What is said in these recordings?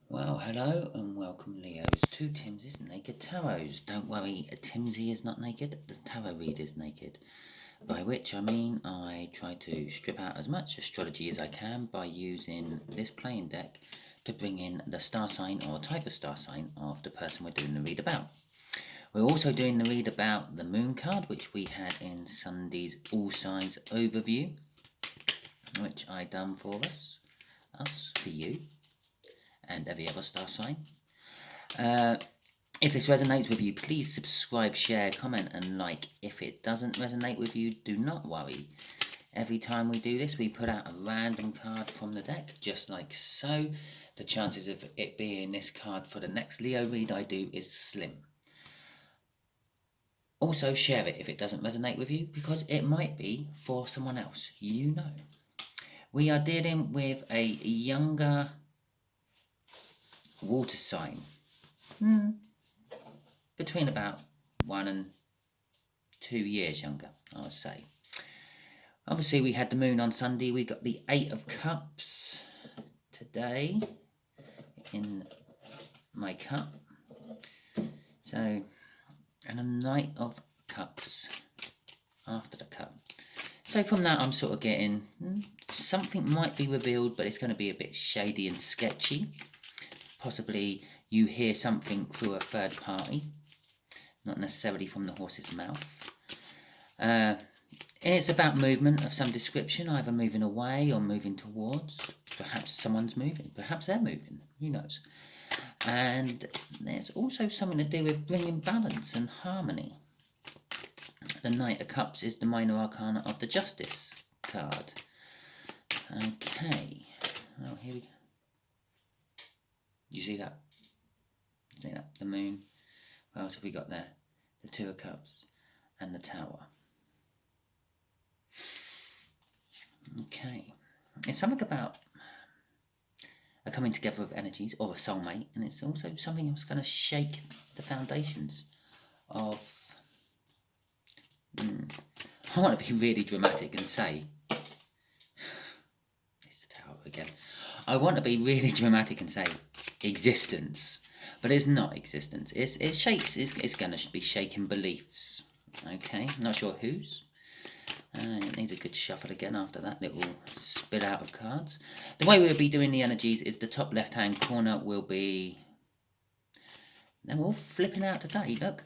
Well, hello and welcome, Leos, to Timsy's Naked Tarots. Don't worry, Timsy is not naked, the tarot reader is naked. By which I mean I try to strip out as much astrology as I can by using this playing deck to bring in the star sign or type of star sign of the person we're doing the read about. We're also doing the read about the moon card, which we had in Sunday's All Signs overview, which I done for us, for you, and every other star sign. If this resonates with you, please subscribe, share, comment and like. If it doesn't resonate with you, do not worry. Every time we do this, we put out a random card from the deck, just like so. The chances of it being this card for the next Leo read I do is slim. Also, share it if it doesn't resonate with you, because it might be for someone else, you know. We are dealing with a younger water sign. Between about 1 and 2 years younger, I would say. Obviously, we had the moon on Sunday. We got the 8 of Cups today in my cup. So, and a Knight of Cups after the cup. So from that, I'm sort of getting something might be revealed, but it's going to be a bit shady and sketchy. Possibly you hear something through a third party, not necessarily from the horse's mouth. It's about movement of some description, either moving away or moving towards. Perhaps someone's moving, perhaps they're moving, who knows. And there's also something to do with bringing balance and harmony. The Knight of Cups is the minor arcana of the Justice card. Okay, well, here we go. You see that? See that? The moon. What else have we got there? The 2 of Cups and the Tower. Okay. It's something about a coming together of energies or a soulmate, and it's also something that's going to shake the foundations of... I want to be really dramatic and say... It's the Tower again. I want to be really dramatic and say existence, but it's not existence. It shakes. It's going to be shaking beliefs. Okay, not sure whose. It needs a good shuffle again after that little spill out of cards. The way we'll be doing the energies is the top left hand corner will be... They're all flipping out today, look.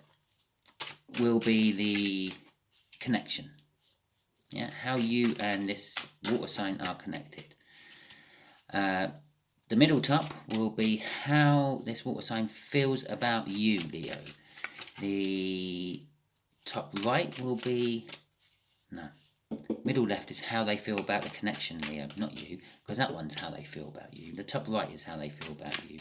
Will be the connection. Yeah, how you and this water sign are connected. The middle top will be how this water sign feels about you, Leo. The top right will be... No. Middle left is how they feel about the connection, Leo, not you, because that one's how they feel about you. The top right is how they feel about you.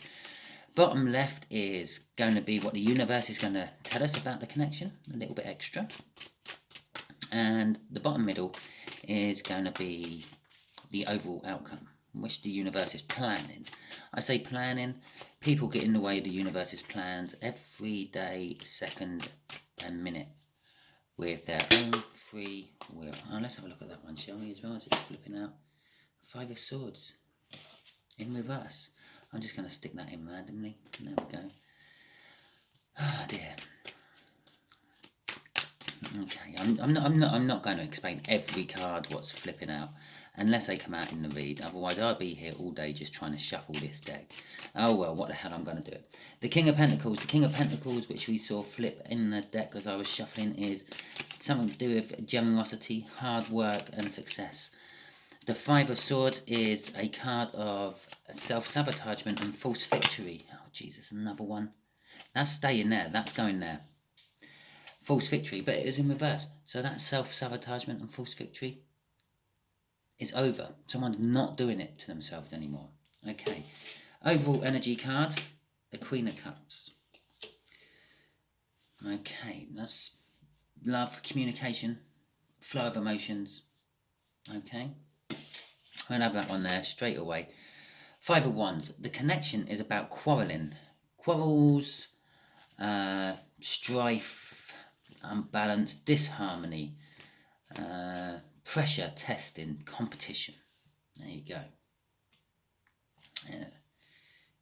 Bottom left is going to be what the universe is going to tell us about the connection, a little bit extra. And the bottom middle is going to be the overall outcome, which the universe is planning. I say planning, people get in the way of the universe's plans every day, second and minute with their own free will. Let's have a look at that one, shall we, as well as it's flipping out. 5 of Swords in reverse. I'm just going to stick that in randomly. There we go. Oh dear. Okay, I'm not going to explain every card what's flipping out unless they come out in the read. Otherwise, I'll be here all day just trying to shuffle this deck. Oh well, what the hell, I'm going to do it. The King of Pentacles. The King of Pentacles, which we saw flip in the deck as I was shuffling, is something to do with generosity, hard work, and success. The 5 of Swords is a card of self-sabotagement and false victory. Oh, Jesus, another one. That's staying there. That's going there. False victory, but it is in reverse. So that self-sabotagement and false victory is over. Someone's not doing it to themselves anymore. Okay. Overall energy card, the Queen of Cups. Okay, that's love, communication, flow of emotions. Okay. I'll have that one there straight away. 5 of Wands. The connection is about quarrelling. Quarrels, strife, unbalance, disharmony, pressure, testing, competition. There you go.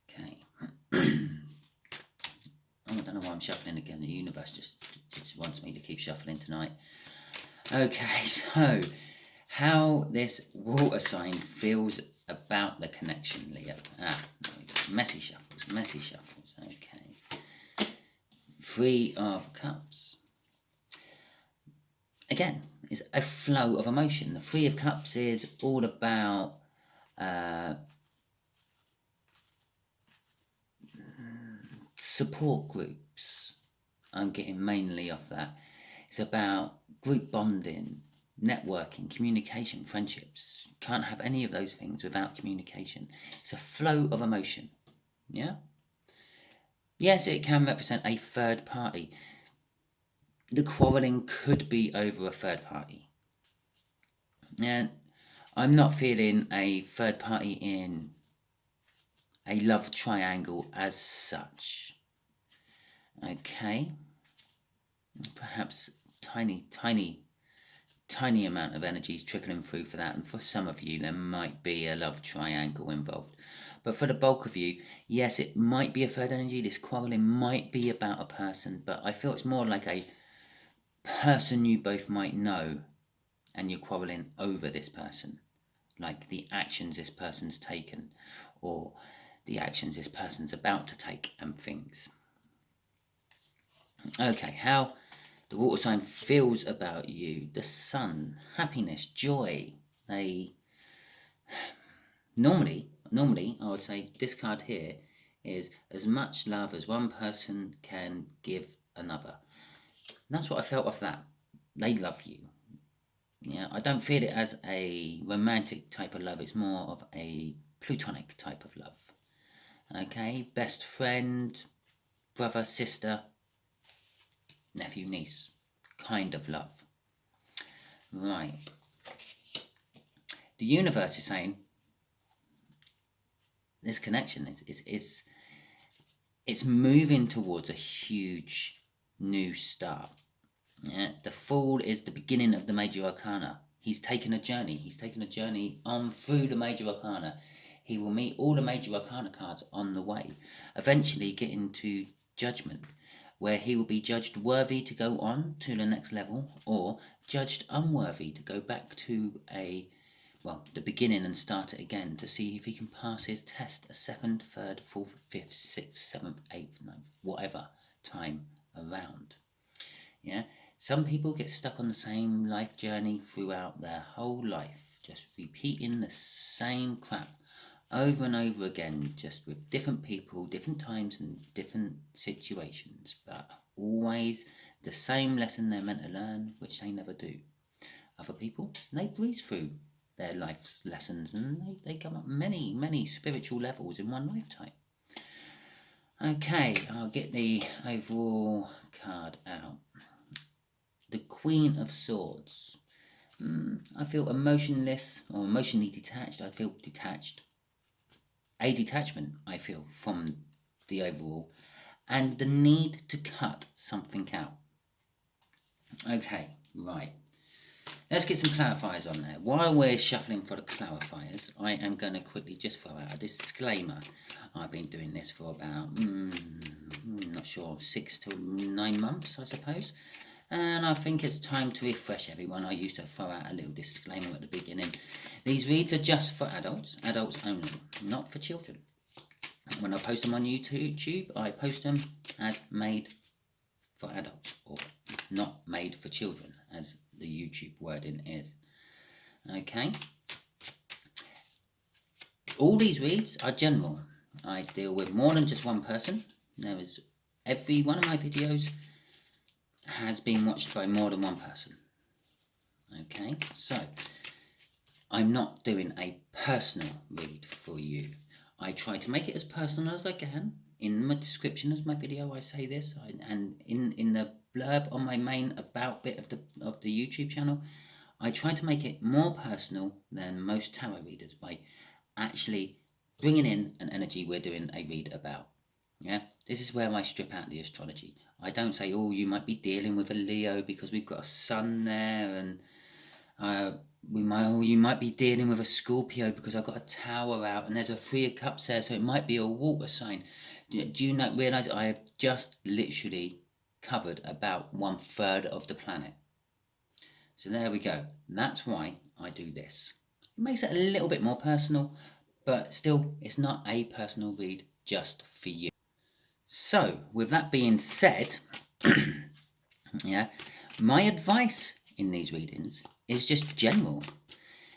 Okay. don't know why I'm shuffling again. The universe just wants me to keep shuffling tonight. Okay, so how this water sign feels about the connection, Leo. There we go. Messy shuffles. Okay. 3 of Cups. Again, it's a flow of emotion. The 3 of Cups is all about support groups. I'm getting mainly off that. It's about group bonding, networking, communication, friendships. Can't have any of those things without communication. It's a flow of emotion. Yeah? Yes, it can represent a third party. The quarrelling could be over a third party. And I'm not feeling a third party in a love triangle as such. Okay. Perhaps tiny amount of energy is trickling through for that, and for some of you there might be a love triangle involved. But for the bulk of you, yes, it might be a third energy. This quarrelling might be about a person, but I feel it's more like a person you both might know, and you're quarrelling over this person, like the actions this person's taken, or the actions this person's about to take, and things. Okay, how the water sign feels about you. The Sun, happiness, joy. Normally, I would say this card here is as much love as one person can give another. And that's what I felt off that. They love you. Yeah, I don't feel it as a romantic type of love. It's more of a plutonic type of love. Okay, best friend, brother, sister, nephew, niece kind of love. Right. The universe is saying this connection it's moving towards a huge new start. Yeah, the Fool is the beginning of the major arcana. He's taken a journey on through the major arcana. He will meet all the major arcana cards on the way, eventually getting to Judgment, where he will be judged worthy to go on to the next level, or judged unworthy to go back to the beginning and start it again, to see if he can pass his test a second, third, fourth, fifth, sixth, seventh, eighth, ninth, whatever time around. Yeah, some people get stuck on the same life journey throughout their whole life, just repeating the same crap over and over again, just with different people, different times and different situations, but always the same lesson they're meant to learn, which they never do. Other people, they breeze through their life's lessons, and they come up many spiritual levels in one lifetime. Okay, I'll get the overall card out. The Queen of Swords. I feel emotionless or emotionally detached. I feel detached. A detachment, I feel, from the overall, and the need to cut something out. Okay, right. Let's get some clarifiers on there. While we're shuffling for the clarifiers, I am going to quickly just throw out a disclaimer. I've been doing this for about, not sure, 6 to 9 months, I suppose. And I think it's time to refresh everyone. I used to throw out a little disclaimer at the beginning. These reads are just for adults only, not for children. When I post them on YouTube, I post them as made for adults, or not made for children, as the YouTube wording is. Okay. All these reads are general. I deal with more than just one person. Every one of my videos has been watched by more than one person. Okay, so I'm not doing a personal read for you. I try to make it as personal as I can. In my description of my video, I say this, and in the blurb on my main about bit of the YouTube channel, I try to make it more personal than most tarot readers by actually bringing in an energy we're doing a read about. Yeah, this is where I strip out the astrology. I don't say, oh, you might be dealing with a Leo because we've got a sun there, and you might be dealing with a Scorpio because I've got a tower out and there's a Three of Cups there, so it might be a water sign. Do you not realise I have just literally covered about 1/3 of the planet? So there we go. That's why I do this. It makes it a little bit more personal, but still, it's not a personal read just for you. So, with that being said, yeah, my advice in these readings is just general.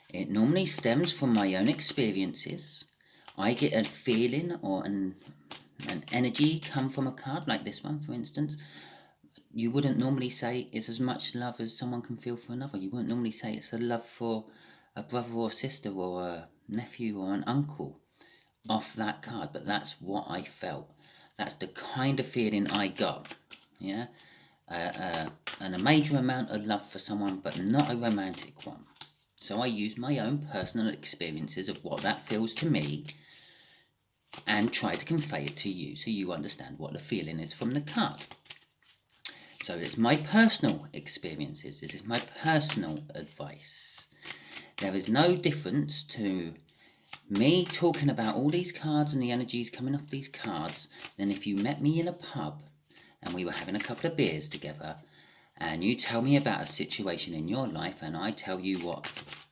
It normally stems from my own experiences. I get a feeling or an energy come from a card, like this one, for instance. You wouldn't normally say it's as much love as someone can feel for another. You wouldn't normally say it's a love for a brother or sister or a nephew or an uncle off that card, but that's what I felt. That's the kind of feeling I got, yeah? And a major amount of love for someone, but not a romantic one. So I use my own personal experiences of what that feels to me and try to convey it to you so you understand what the feeling is from the card. So it's my personal experiences. This is my personal advice. There is no difference to me talking about all these cards and the energies coming off these cards than if you met me in a pub and we were having a couple of beers together and you tell me about a situation in your life and I tell you what,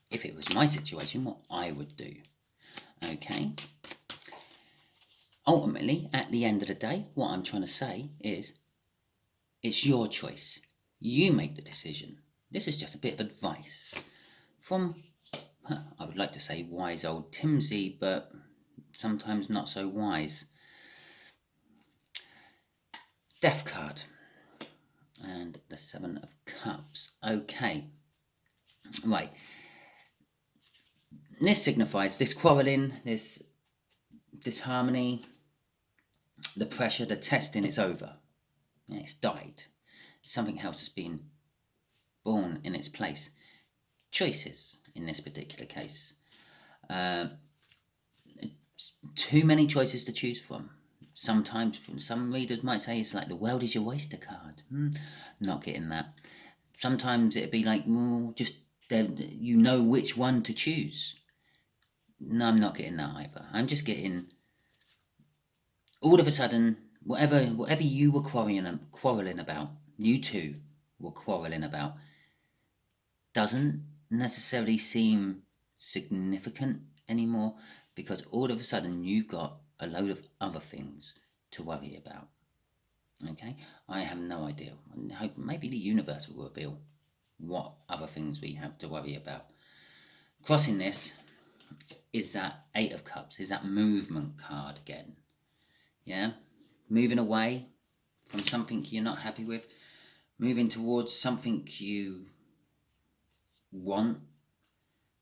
if it was my situation, what I would do. Okay? Ultimately, at the end of the day, what I'm trying to say is it's your choice. You make the decision. This is just a bit of advice from, I would like to say wise old Timsy, but sometimes not so wise. Death card. And the Seven of Cups. Okay. Right. This signifies this quarrelling, this disharmony, the pressure, the testing, it's over. Yeah, it's died. Something else has been born in its place. Choices in this particular case. Too many choices to choose from. Sometimes some readers might say it's like the world is your oyster card. Not getting that. Sometimes it'd be like, just you know which one to choose. No, I'm not getting that either. I'm just getting all of a sudden whatever you were quarreling about, you two were quarreling about, doesn't necessarily seem significant anymore because all of a sudden you've got a load of other things to worry about. Okay, I have no idea. I hope maybe the universe will reveal what other things we have to worry about. Crossing this is that Eight of Cups, is that movement card again. Yeah, moving away from something you're not happy with, moving towards something you want,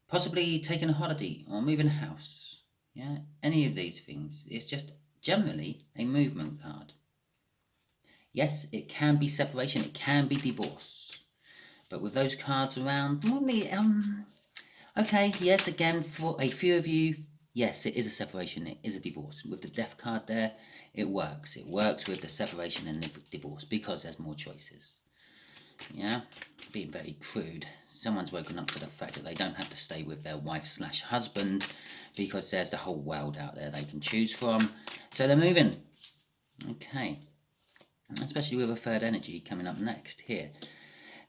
possibly taking a holiday or moving house. Yeah, any of these things. It's just generally a movement card. Yes, it can be separation, it can be divorce. But with those cards around, normally, okay, yes, again, for a few of you, yes, it is a separation, it is a divorce. With the death card there, it works. It works with the separation and the divorce because there's more choices. Yeah, being very crude. Someone's woken up to the fact that they don't have to stay with their wife/husband because there's the whole world out there they can choose from. So they're moving. Okay. Especially with a third energy coming up next here.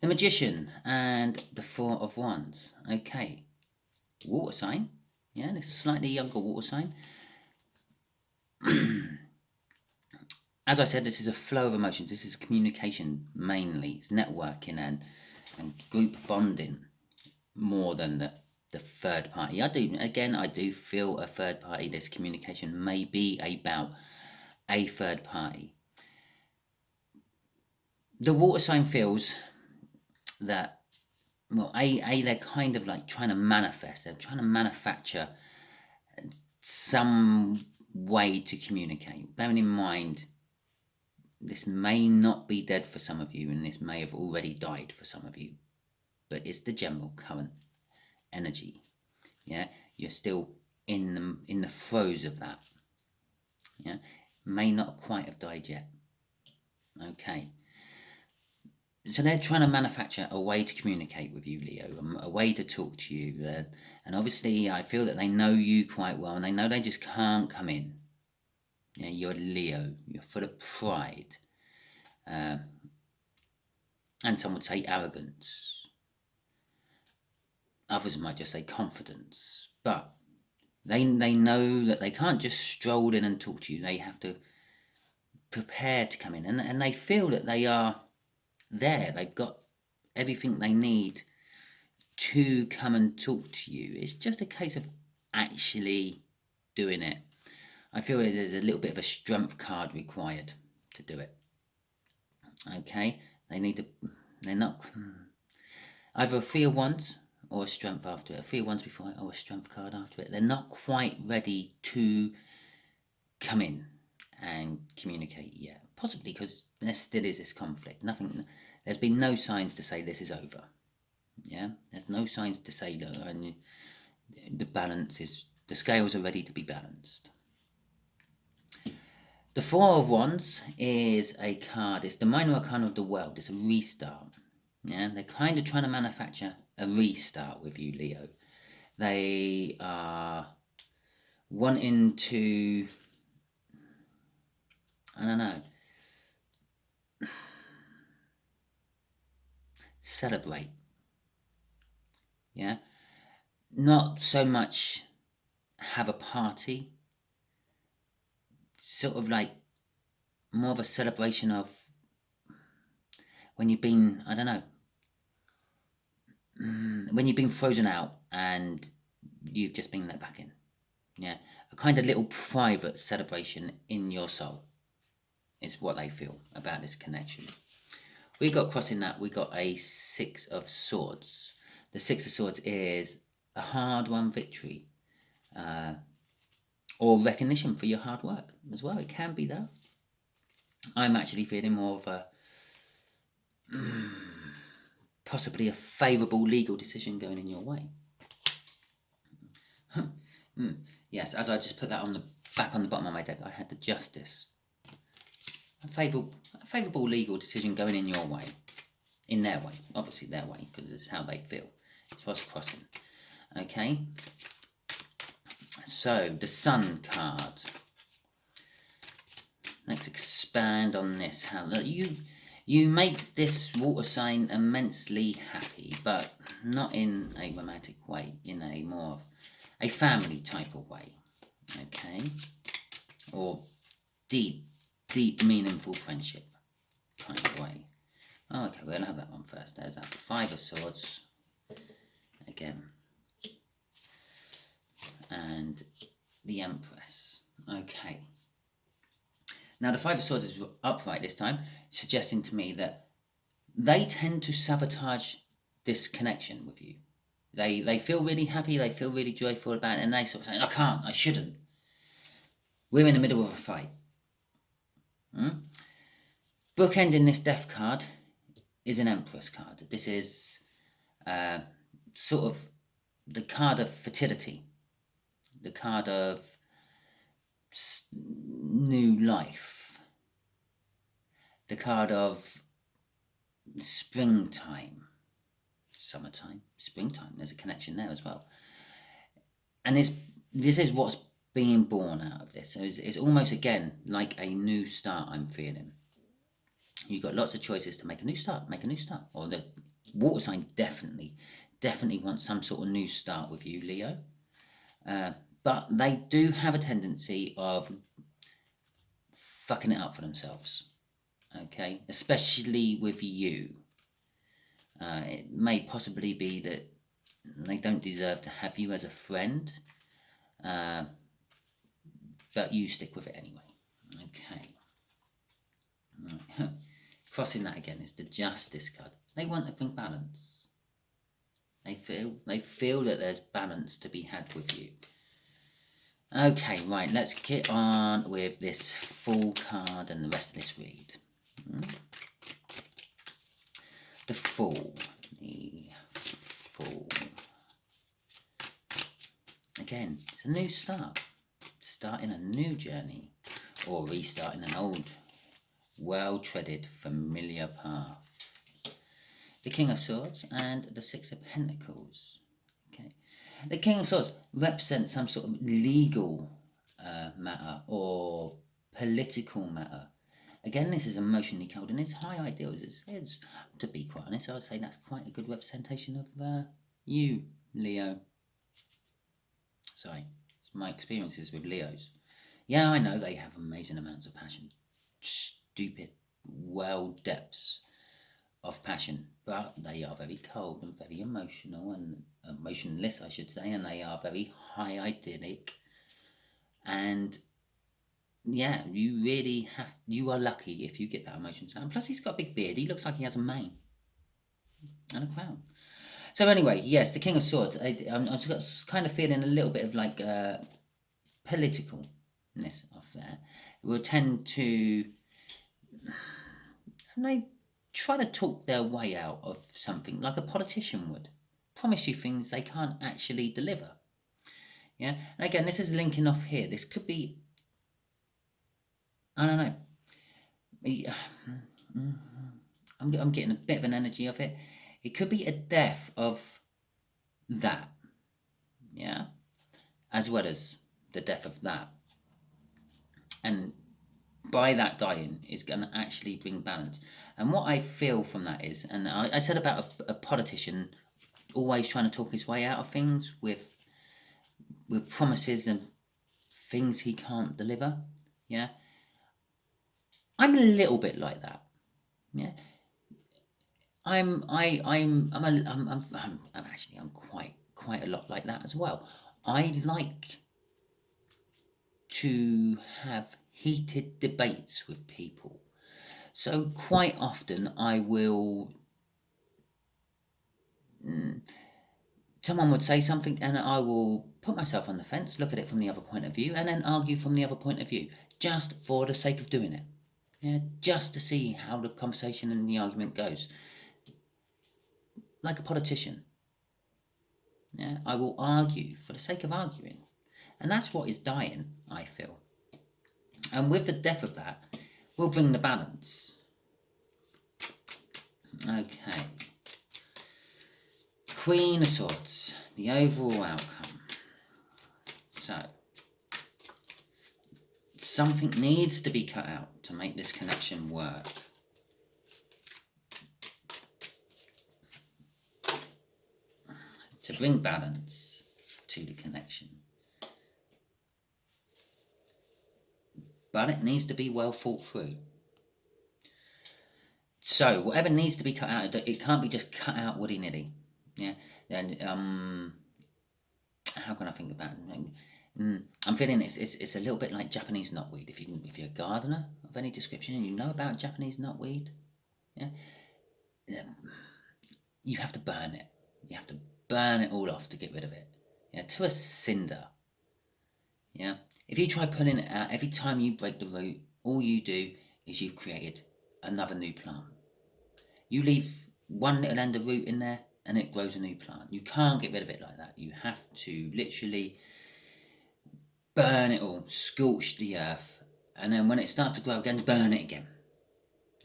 The Magician and the Four of Wands. Okay. Water sign. Yeah, this slightly younger water sign. As I said, this is a flow of emotions. This is communication mainly. It's networking and group bonding more than the third party. I do feel a third party. This communication may be about a third party. The water sign feels that, well, they're kind of like trying to manifest. They're trying to manufacture some way to communicate. Bearing in mind, this may not be dead for some of you, and this may have already died for some of you, but it's the general current energy. Yeah, you're still in the throes of that. Yeah, may not quite have died yet. Okay. So they're trying to manufacture a way to communicate with you, Leo, a way to talk to you. And obviously, I feel that they know you quite well, and they know they just can't come in. Yeah, you're Leo. You're full of pride, and some would say arrogance. Others might just say confidence. But they know that they can't just stroll in and talk to you. They have to prepare to come in, and they feel that they are there. They've got everything they need to come and talk to you. It's just a case of actually doing it. I feel that there's a little bit of a strength card required to do it. Okay, they're not either a 3 of Wands or a strength after it. A 3 of Wands before it or a strength card after it. They're not quite ready to come in and communicate yet. Possibly because there still is this conflict. There's been no signs to say this is over. Yeah, there's no signs to say that the scales are ready to be balanced. The 4 of Wands is a card. It's the minor arcana of the world. It's a restart. Yeah, they're kind of trying to manufacture a restart with you, Leo. They are wanting to, I don't know, celebrate. Yeah, not so much have a party, sort of like more of a celebration of when you've been, I don't know, when you've been frozen out and you've just been let back in. Yeah, a kind of little private celebration in your soul is what they feel about this connection. We got crossing that, we got a 6 of Swords. The 6 of Swords is a hard-won victory or recognition for your hard work as well. It can be that. I'm actually feeling more of a possibly a favourable legal decision going in your way. Yes, as I just put that back on the bottom of my deck, I had the Justice. A favourable legal decision going in your way. In their way. Obviously their way, because it's how they feel. It's what's crossing. Okay? So, the Sun card. Let's expand on this. How you make this water sign immensely happy, but not in a romantic way, in a more of a family type of way. Okay? Or deep, meaningful friendship kind of way. Oh, okay, we're going to have that one first. There's that 5 of Swords. Again. And the Empress. Okay. Now, the 5 of Swords is upright this time, suggesting to me that they tend to sabotage this connection with you. They feel really happy, they feel really joyful about it, and they sort of say, I can't, I shouldn't. We're in the middle of a fight. Bookending this Death card is an Empress card. This is sort of the card of fertility, the card of new life, the card of springtime, summertime, springtime. There's a connection there as well. And this is what's being born out of this. So it's almost, again, like a new start I'm feeling. You've got lots of choices to make a new start. Or the water sign definitely wants some sort of new start with you, Leo. But they do have a tendency of fucking it up for themselves. Okay? Especially with you. It may possibly be that they don't deserve to have you as a friend. But you stick with it anyway. Okay. Right. Crossing that again is the Justice card. They want to bring balance. They feel that there's balance to be had with you. Okay, right, let's get on with this Fool card and the rest of this read. The Fool. Again, it's a new start. Starting a new journey. Or restarting an old, well-treaded, familiar path. the King of Swords and the Six of Pentacles. Okay, the King of Swords represents some sort of legal matter or political matter. Again, this is emotionally cold and it's high ideals. It's, to be quite honest, I would say that's quite a good representation of you, Leo. Sorry, it's my experiences with Leos. Yeah, I know they have amazing amounts of passion. Stupid, well depths of passion. But they are very cold and very emotional and emotionless, I should say. And they are very high idyllic. And yeah, you are lucky if you get that emotion sound. Plus, he's got a big beard. He looks like he has a mane and a crown. So anyway, yes, the King of Swords. I'm kind of feeling a little bit of like politicalness of that. Will tend to, they try to talk their way out of something like a politician would. Promise you things they can't actually deliver. Yeah, and again, this is linking off here. This could be, I don't know. I'm getting a bit of an energy of it. It could be a death of that, yeah, as well as the death of that. And by that dying is going to actually bring balance. And what I feel from that is, and I said about a politician always trying to talk his way out of things with promises and things he can't deliver. Yeah, I'm a little bit like that. Yeah, I'm quite a lot like that as well. I like to have heated debates with people. So quite often I will, someone would say something and I will put myself on the fence, look at it from the other point of view, and then argue from the other point of view, just for the sake of doing it. Yeah, just to see how the conversation and the argument goes. Like a politician. Yeah, I will argue for the sake of arguing. And that's what is dying, I feel. And with the death of that, we'll bring the balance. Okay. Queen of Swords, the overall outcome. So, something needs to be cut out to make this connection work. To bring balance to the connection. But it needs to be well thought through. So, whatever needs to be cut out, it can't be just cut out willy-nilly. Yeah, and how can I think about it? I'm feeling it's a little bit like Japanese knotweed. If you're a gardener of any description and you know about Japanese knotweed, yeah, you have to burn it. You have to burn it all off to get rid of it. Yeah, to a cinder. Yeah, if you try pulling it out every time you break the root, all you do is you've created another new plant. You leave one little end of root in there and it grows a new plant. You can't get rid of it like that. You have to literally burn it all, scorch the earth, and then when it starts to grow again, burn it again.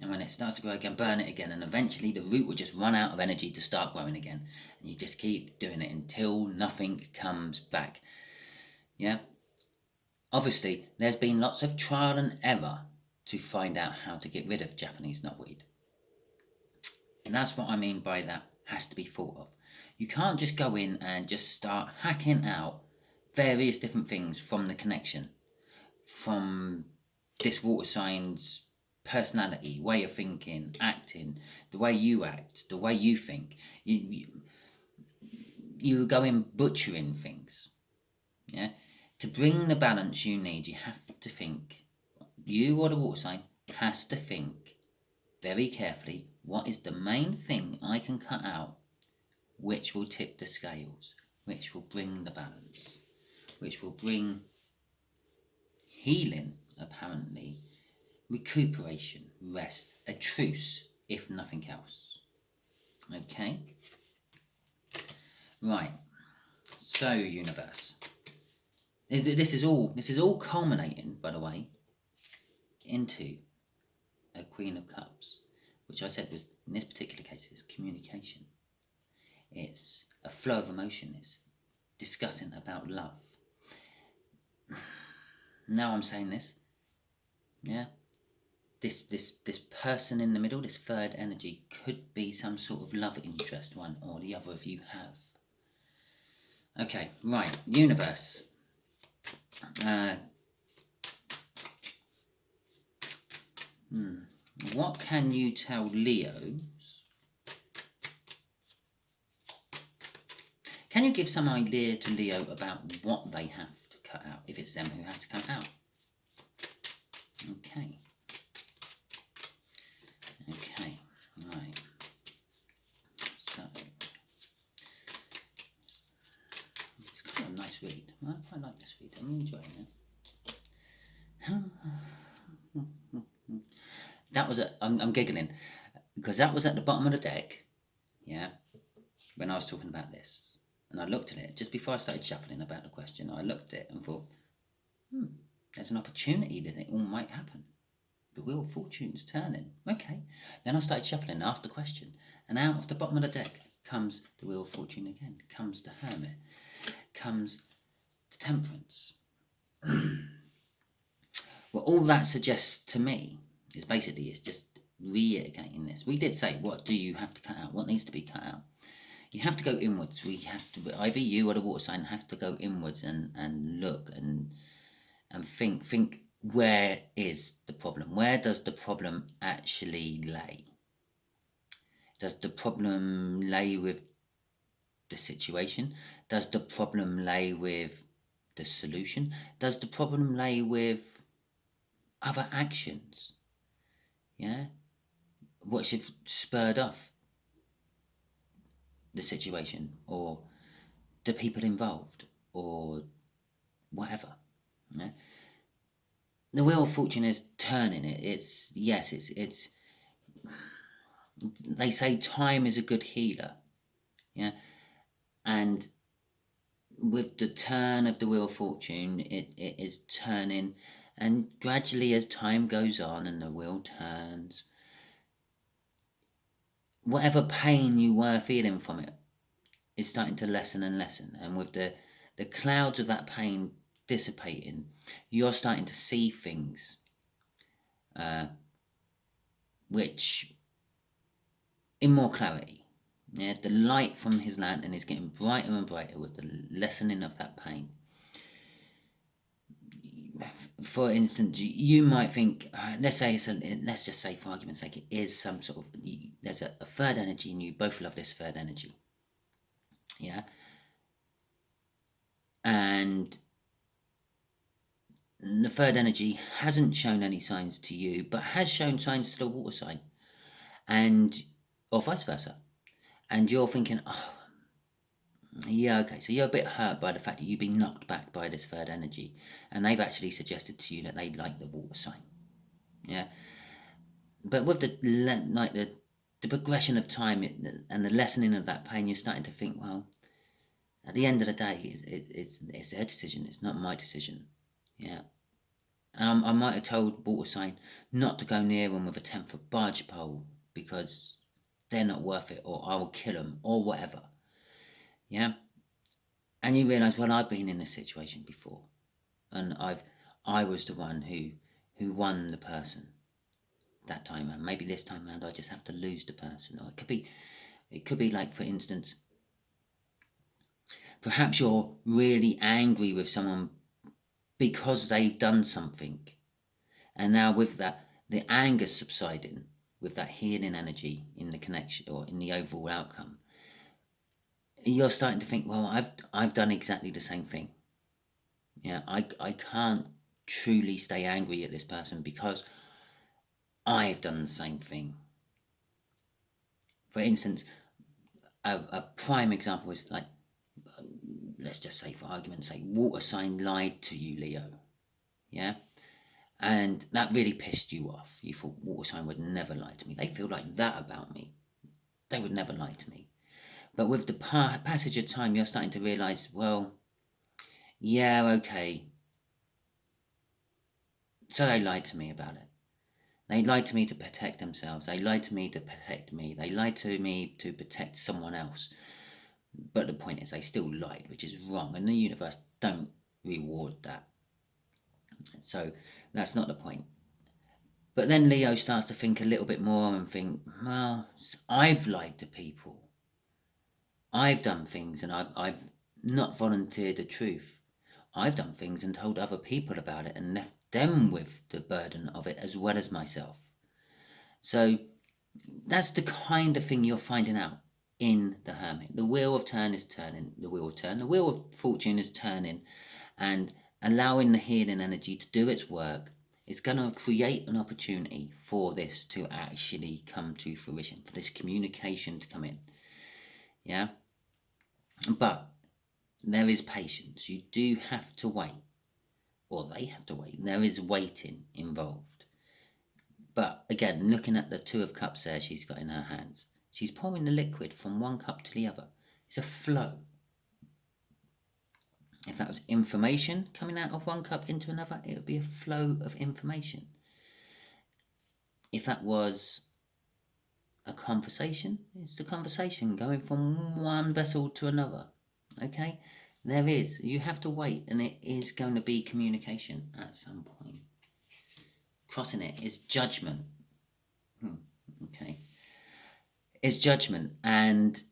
And when it starts to grow again, burn it again, and eventually the root will just run out of energy to start growing again. And you just keep doing it until nothing comes back. Yeah? Obviously, there's been lots of trial and error to find out how to get rid of Japanese knotweed. And that's what I mean by that has to be thought of. You can't just go in and just start hacking out various different things from the connection, from this water sign's personality, way of thinking, acting, the way you act, the way you think. You go in butchering things. Yeah, to bring the balance you need, you have to think. You or the water sign has to think very carefully. What is the main thing I can cut out which will tip the scales, which will bring the balance, which will bring healing, apparently, recuperation, rest, a truce, if nothing else. Okay? Right. So, universe. This is all culminating, by the way, into a Queen of Cups, which I said was in this particular case, it's communication. It's a flow of emotion. It's discussing about love. Now I'm saying this, yeah, this person in the middle, this third energy, could be some sort of love interest one or the other of you have. Okay, right, universe. What can you tell Leos? Can you give some idea to Leo about what they have to cut out, if it's them who has to cut out? Okay. Okay, right. So, it's kind of a nice read. I quite like this read. I'm enjoying it. That was I'm giggling because that was at the bottom of the deck, yeah, when I was talking about this. And I looked at it just before I started shuffling about the question. I looked at it and thought, there's an opportunity that it all might happen. The wheel of fortune's turning. Okay. Then I started shuffling and asked the question. And out of the bottom of the deck comes the wheel of fortune again. Comes the hermit. Comes the temperance. Well, all that suggests to me is basically it's just reiterating this. We did say, what do you have to cut out? What needs to be cut out? You have to go inwards. We have to, either you or the water sign have to go inwards and look and think where is the problem? Where does the problem actually lay? Does the problem lay with the situation? Does the problem lay with the solution? Does the problem lay with other actions? Yeah? What should have spurred off the situation or the people involved or whatever? Yeah? The wheel of fortune is turning it. It's they say time is a good healer. Yeah. And with the turn of the wheel of fortune, it is turning, and gradually as time goes on and the wheel turns, whatever pain you were feeling from it is starting to lessen and lessen. And with the clouds of that pain dissipating, you're starting to see things which in more clarity. Yeah, the light from his lantern is getting brighter and brighter with the lessening of that pain. For instance, you might think, let's just say for argument's sake, it is some sort of, there's a third energy and you both love this third energy. Yeah. And the third energy hasn't shown any signs to you, but has shown signs to the water sign, or vice versa. And you're thinking, oh, yeah, okay, so you're a bit hurt by the fact that you've been knocked back by this third energy, and they've actually suggested to you that they like the water sign. Yeah. But with the progression of time and the lessening of that pain, you're starting to think, well, at the end of the day, it's their decision. It's not my decision. Yeah. And I might have told water sign not to go near them with a 10-foot barge pole because they're not worth it, or I will kill them, or whatever. Yeah. And you realise, well, I've been in this situation before, and I was the one who won the person that time around. Maybe this time around I just have to lose the person. Or it could be like, for instance, perhaps you're really angry with someone because they've done something, and now with that, the anger subsiding, with that healing energy in the connection or in the overall outcome, you're starting to think, well, I've done exactly the same thing. Yeah, I can't truly stay angry at this person because I've done the same thing. For instance, a prime example is like, let's just say for argument's sake, water sign lied to you, Leo. Yeah? And that really pissed you off. You thought water sign would never lie to me. They feel like that about me. They would never lie to me. But with the passage of time, you're starting to realise, well, yeah, okay. So they lied to me about it. They lied to me to protect themselves. They lied to me to protect me. They lied to me to protect someone else. But the point is, they still lied, which is wrong. And the universe don't reward that. So that's not the point. But then Leo starts to think a little bit more and think, well, I've lied to people. I've done things and I've not volunteered the truth. I've done things and told other people about it and left them with the burden of it as well as myself. So that's the kind of thing you're finding out in the Hermit. The wheel of turn is turning, the wheel of turn. The wheel of fortune is turning, and allowing the healing energy to do its work is going to create an opportunity for this to actually come to fruition, for this communication to come in. Yeah? But there is patience. You do have to wait. Or they have to wait. There is waiting involved. But again, looking at the Two of Cups there she's got in her hands, she's pouring the liquid from one cup to the other. It's a flow. If that was information coming out of one cup into another, it would be a flow of information. If that was a conversation, it's the conversation going from one vessel to another. Okay? There is. You have to wait, and it is going to be communication at some point. Crossing it is judgment. Okay. It's judgment, and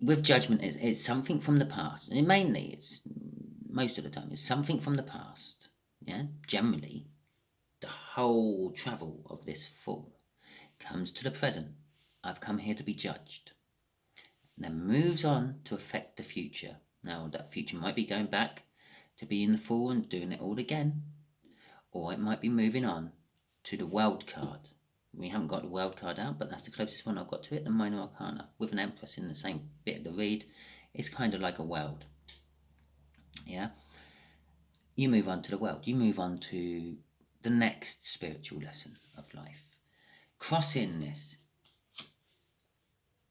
with judgment, it's something from the past. And mainly, it's most of the time, it's something from the past. Yeah, generally, the whole travel of this Fool comes to the present. I've come here to be judged. And then moves on to affect the future. Now, that future might be going back to being the Fool and doing it all again, or it might be moving on to the World card. We haven't got the World card out, but that's the closest one I've got to it, the Minor Arcana, with an Empress in the same bit of the read. It's kind of like a world. Yeah? You move on to the world. You move on to the next spiritual lesson of life. Crossing this,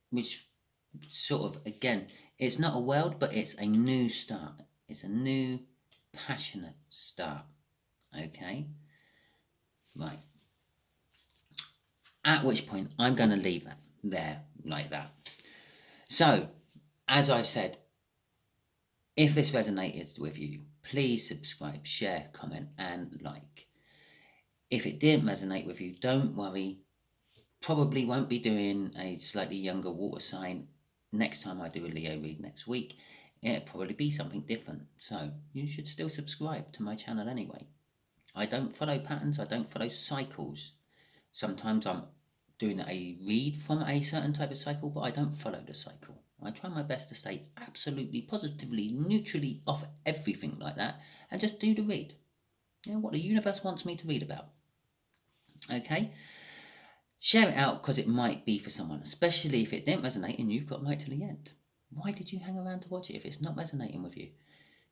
which sort of, again, it's not a world, but it's a new start. It's a new, passionate start. Okay? Right. At which point, I'm going to leave that there like that. So, as I've said, if this resonated with you, please subscribe, share, comment, and like. If it didn't resonate with you, don't worry. Probably won't be doing a slightly younger water sign next time I do a Leo read next week. It'll probably be something different. So, you should still subscribe to my channel anyway. I don't follow patterns, I don't follow cycles. Sometimes I'm doing a read from a certain type of cycle, but I don't follow the cycle. I try my best to stay absolutely, positively, neutrally off everything like that and just do the read. You know, what the universe wants me to read about. Okay? Share it out because it might be for someone, especially if it didn't resonate and you've got right to the end. Why did you hang around to watch it if it's not resonating with you?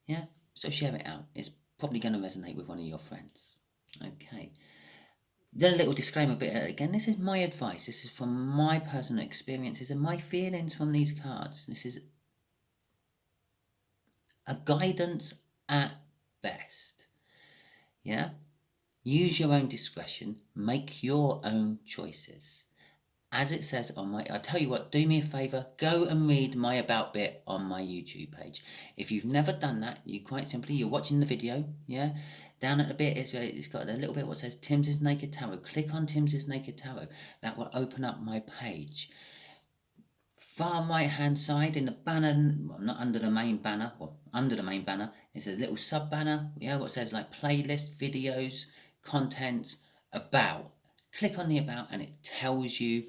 Yeah? So share it out. It's probably going to resonate with one of your friends. Okay. Then a little disclaimer bit again. This is my advice. This is from my personal experiences and my feelings from these cards. This is a guidance at best. Yeah? Use your own discretion. Make your own choices. As it says on my... I tell you what, do me a favour. Go and read my about bit on my YouTube page. If you've never done that, you quite simply... You're watching the video, yeah? Down at the bit, it's got a little bit what says Timsy Naked Tarot. Click on Timsy Naked Tarot. That will open up my page. Far right hand side in the banner, well, not under the main banner, well, under the main banner, is a little sub banner, yeah, what says like playlist, videos, contents, about. Click on the about and it tells you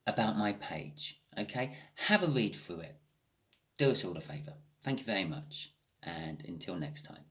about my page. Okay? Have a read through it. Do us all a favour. Thank you very much. And until next time.